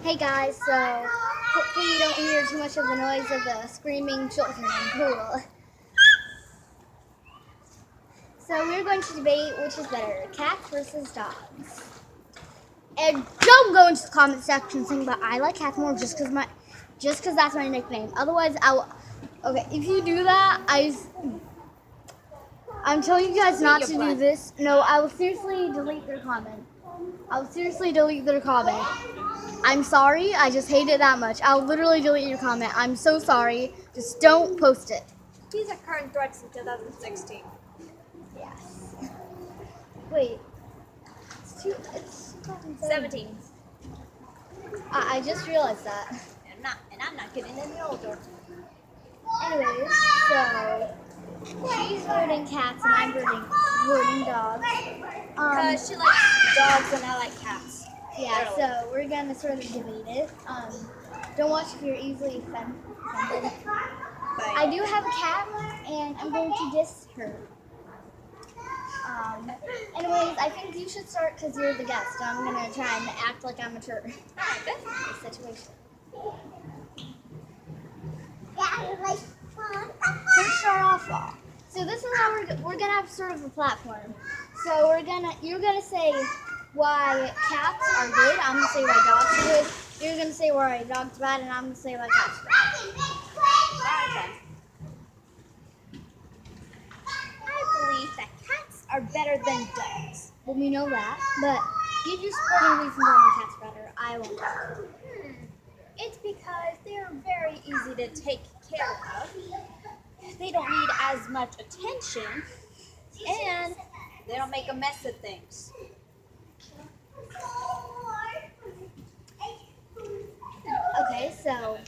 Hey guys, so hopefully you don't hear too much of the noise of the screaming children in the pool. So we're going to debate which is better, cats versus dogs. And don't go into the comment section saying that I like cats more just because that's my nickname. Otherwise, okay, if you do that, I'm telling you guys not to do this. No, I will seriously delete their comment. I will seriously delete their comment. I'm sorry, I just hate it that much. I'll literally delete your comment. I'm so sorry. Just don't post it. These are current threats in 2016. Yes. Wait. It's 17. I just realized that. And I'm not getting any older. Anyways, so she's voting cats and I'm voting dogs. Because she likes dogs and I like cats. Yeah, so we're gonna sort of debate it. Don't watch if you're easily offended. I do have a cat and I'm going to diss her. Anyways, I think you should start because you're the guest. I'm gonna try and act like I'm mature in this situation. Let's start off. So this is how we're gonna have sort of a platform. So you're gonna say why cats are good. I'm gonna say why dogs are good. You're gonna say why dogs are bad, and I'm gonna say why cats are bad. I believe that cats are better than dogs. Well, we know that, but give your supporting reasons why my cats are better. I won't. It's because they're very easy to take care of. They don't need as much attention, and they don't make a mess of things. Okay, so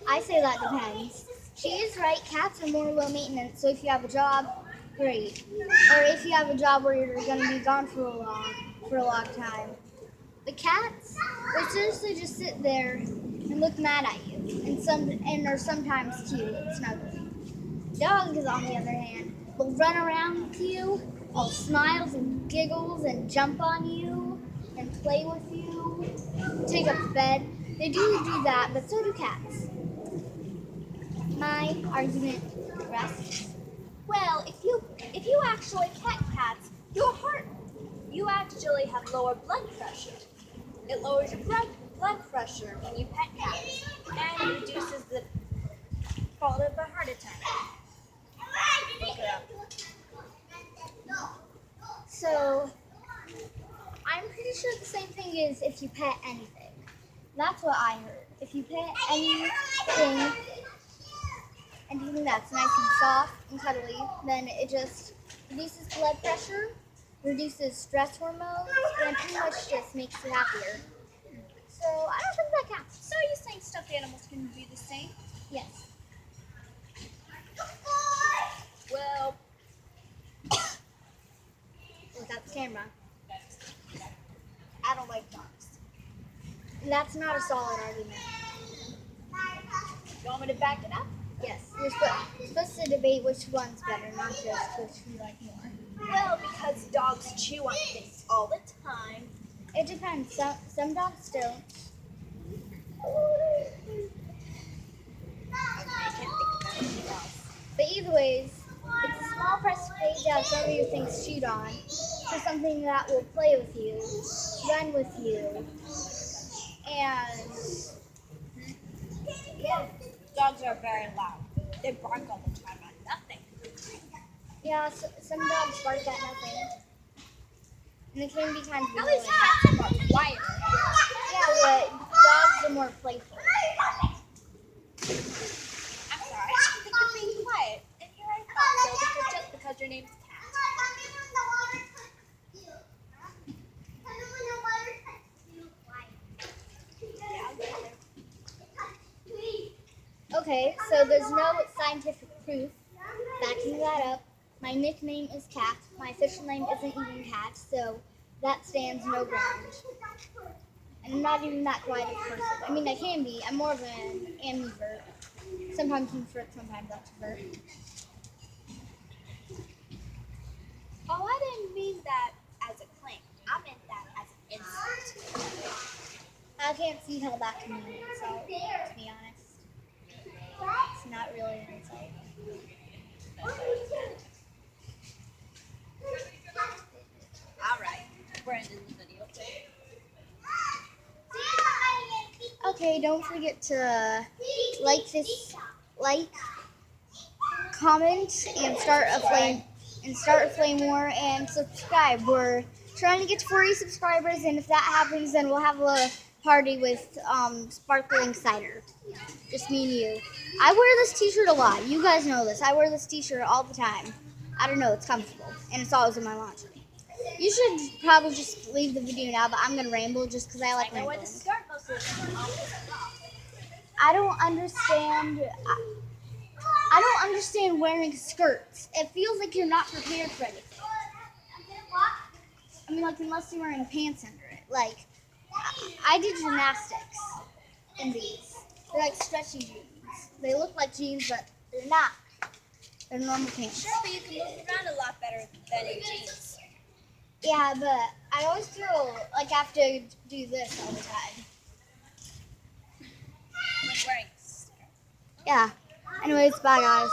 I say that depends. She is right. Cats are more low maintenance. So if you have a job, great. Or if you have a job where you're going to be gone for a long time. The cats, they seriously just sit there and look mad at you, and are sometimes cute and snuggly. Dogs, on the other hand, will run around with you, all smiles and giggles and jump on you and play with you, take up the bed. They do that, but so do cats. My argument rests. Well, if you actually pet cats, you actually have lower blood pressure. It lowers your blood pressure when you pet cats and reduces the fault of a heart attack. Look it up. So, I'm pretty sure the same thing is if you pet anything. That's what I heard. If you pet anything that's nice and soft and cuddly, then it just reduces blood pressure, reduces stress hormones, and pretty much just makes you happier. So I don't think that counts. So are you saying stuffed animals can be the same? Yes. Well, Without the camera. I don't like dogs. That's not a solid argument. You want me to back it up? Yes, you're supposed to debate which one's better, not just which you like more. Well, because dogs chew on things all the time. It depends. Some dogs don't. I can't think of anything else. But either ways, it's a small price to pay to have some of your things chewed on for something that will play with you, run with you, and yeah. Dogs are very loud. They bark all the time at nothing. Yeah, so, some dogs bark at nothing. And it can be kind of At annoying. least cats are more quiet. Yeah, but dogs are more playful. I'm sorry, I don't think you're being quiet. And here I thought so just because your name's Cat. Yeah, I'll get there. Okay, so there's no scientific proof backing that up. My nickname is Cat. My official name isn't even Cat, so that stands no ground. And I'm not even that quiet of a person. I mean, I can be. I'm more of an ambivert. Sometimes introvert, sometimes extrovert. Oh, I didn't mean that as a claim. I meant that as an insult. I can't see how that can be an insult, to be honest. It's not really an insult. Alright, we're ending the video. Okay, don't forget to like, comment, and start a flame war, and subscribe. We're trying to get to 40 subscribers, and if that happens, then we'll have a party with sparkling cider. Just me and you. I wear this t-shirt a lot. You guys know this. I wear this t-shirt all the time. I don't know. It's comfortable, and it's always in my laundry. You should probably just leave the video now, but I'm gonna ramble just because I like I wear rambling. the skirt most of the time. I don't understand. I don't understand wearing skirts. It feels like you're not prepared for anything. I mean, like, unless you're wearing pants under it. Like, I did gymnastics in these. They're like stretchy jeans. They look like jeans, but they're not. They're normal pants. Sure, but you can move around a lot better than in jeans. Yeah, but I always feel like I have to do this all the time. Like wearing a skirt. Yeah. Anyways, bye, guys.